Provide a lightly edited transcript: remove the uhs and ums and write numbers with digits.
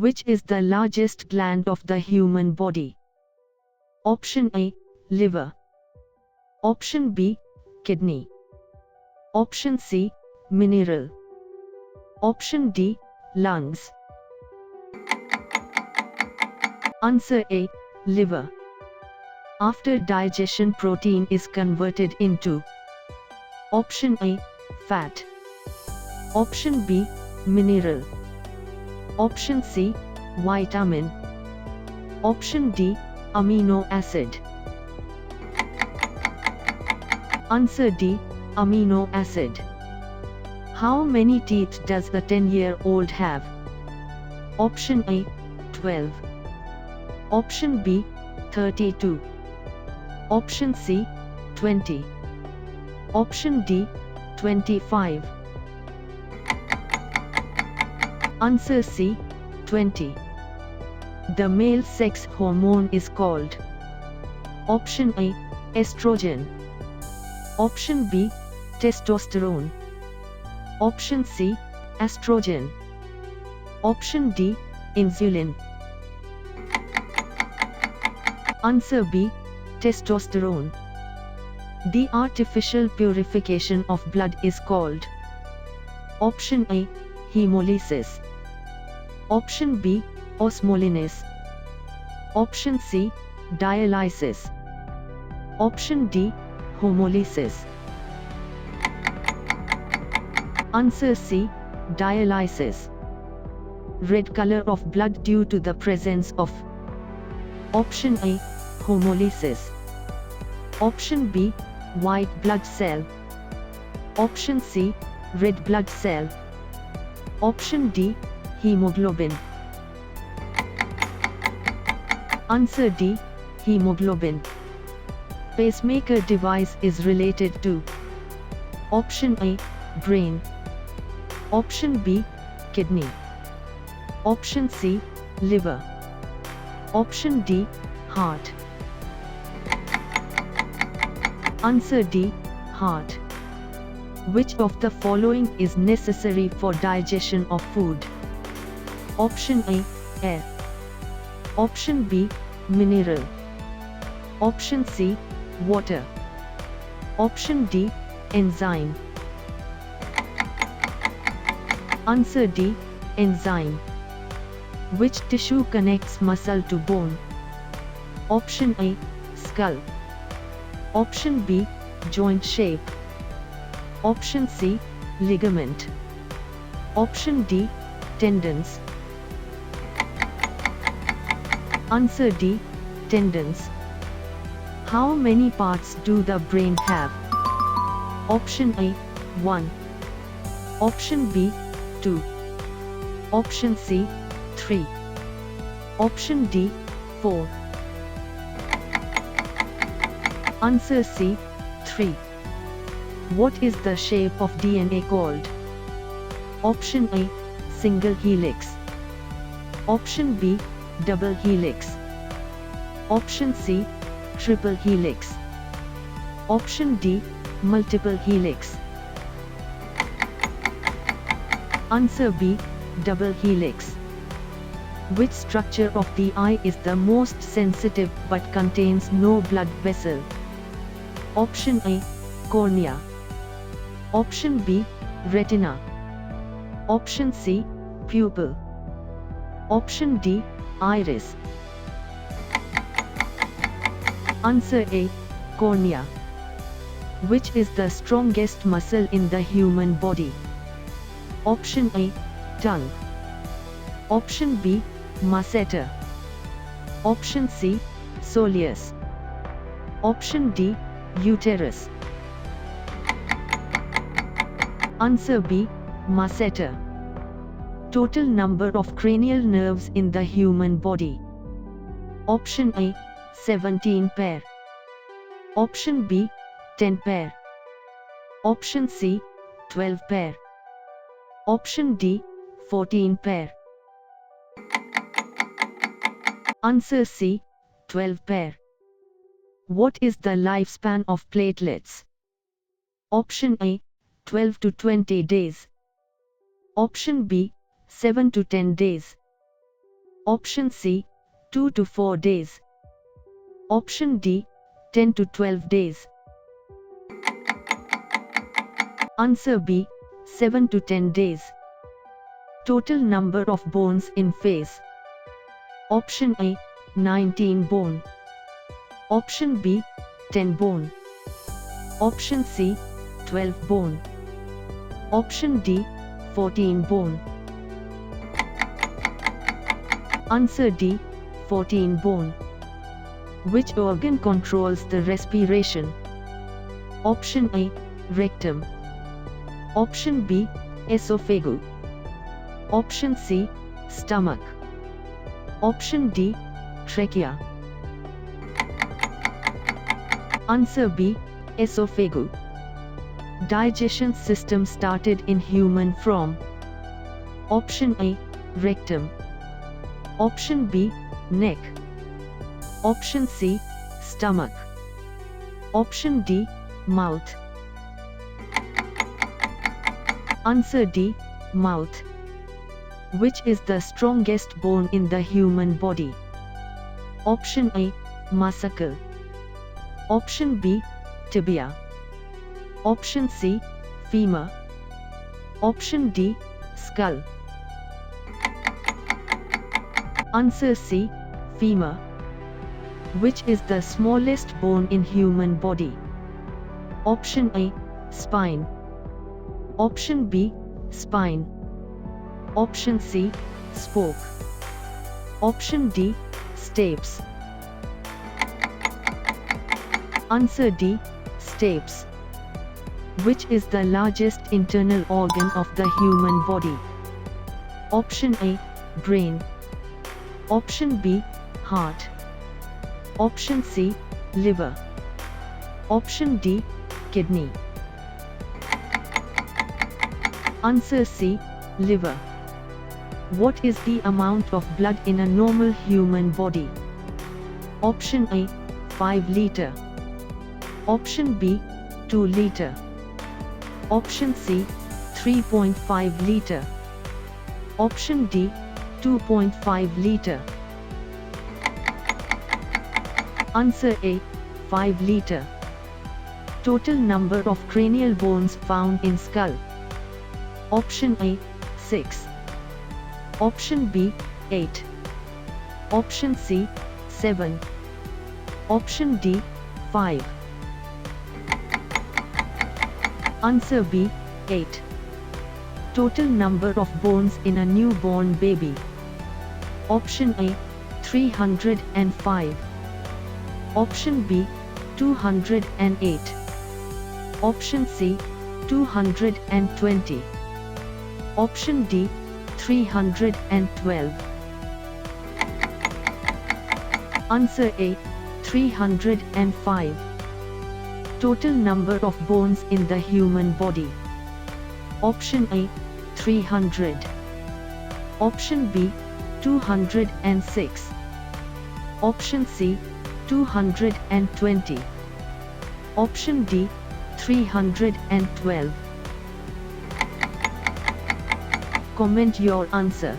Which is the largest gland of the human body? Option A, liver. Option B, kidney. Option C, mineral. Option D, lungs. Answer A, liver. After digestion, protein is converted into option A, fat. Option B, mineral. Option C, vitamin. Option D, amino acid. Answer D, amino acid. How many teeth does a 10-year-old have? Option A, 12. Option B, 32. Option C, 20. Option D, 25. Answer C, 20. The male sex hormone is called option A, estrogen. Option B, testosterone. Option C, estrogen. Option D, insulin. Answer B, testosterone. The artificial purification of blood is called option A, hemolysis. Option B, osmolysis. Option C, dialysis. Option D, homolysis. Answer C, dialysis. Red color of blood due to the presence of option A, homolysis. Option B, white blood cell. Option C, red blood cell. Option D, hemoglobin. Answer D, hemoglobin. Pacemaker device is related to option A, brain. Option B, kidney. Option C, liver. Option D, heart. Answer D, heart. Which of the following is necessary for digestion of food? Option A, air. Option B, mineral. Option C, water. Option D, enzyme. Answer D, enzyme. Which tissue connects muscle to bone? Option A, skull. Option B, joint shape. Option C, ligament. Option D, tendons. Answer D, tendons. How many parts do the brain have? Option A, 1. Option B, 2. Option C, 3. Option D, 4. Answer C, 3. What is the shape of DNA called? Option A, single helix. Option B, double helix. Option C, triple helix. Option D, multiple helix. Answer B, double helix. Which structure of the eye is the most sensitive but contains no blood vessel? Option A, cornea. Option B, retina. Option C, pupil. Option D, iris. Answer A, cornea. Which is the strongest muscle in the human body? Option A, tongue. Option B, masseter. Option C, soleus. Option D, uterus. Answer B, masseter. Total number of cranial nerves in the human body. Option A, 17 pair. Option B, 10 pair. Option C, 12 pair. Option D, 14 pair. Answer C, 12 pair. What is the lifespan of platelets? Option A, 12 to 20 days. Option B, 7 to 10 days. Option C, 2 to 4 days. Option D, 10 to 12 days. Answer B, 7 to 10 days. Total number of bones in face. Option A, 19 bone. Option B, 10 bone. Option C, 12 bone. Option D, 14 bone. Answer D, 14 bone. Which organ controls the respiration? Option A, rectum. Option B, esophagus. Option C, stomach. Option D, trachea. Answer B, esophagus. Digestion system started in human from. Option A, rectum. Option B, neck. Option C, stomach. Option D, mouth. Answer D, mouth. Which is the strongest bone in the human body? Option A, muscle. Option B, tibia. Option C, femur. Option D, skull. Answer C, femur. Which is the smallest bone in human body? Option A, spine. Option B, spine. Option C, spoke. Option D, stapes. Answer D, stapes. Which is the largest internal organ of the human body? Option A, brain. Option B, heart. Option C, liver. Option D, kidney. Answer C, liver. What is the amount of blood in a normal human body? Option A, 5 liter. Option B, 2 liter. Option C, 3.5 liter. Option D, 2.5 liter. Answer A, 5 liter. Total number of cranial bones found in skull. Option A, 6. Option B, 8. Option C, 7. Option D, 5. Answer B, 8. Total number of bones in a newborn baby. Option A, 305. Option B, 208. Option C, 220. Option D, 312. Answer A, 305. Total number of bones in the human body. Option A, 300. Option B, 206. Option C, 220. Option D, 312. Comment your answer.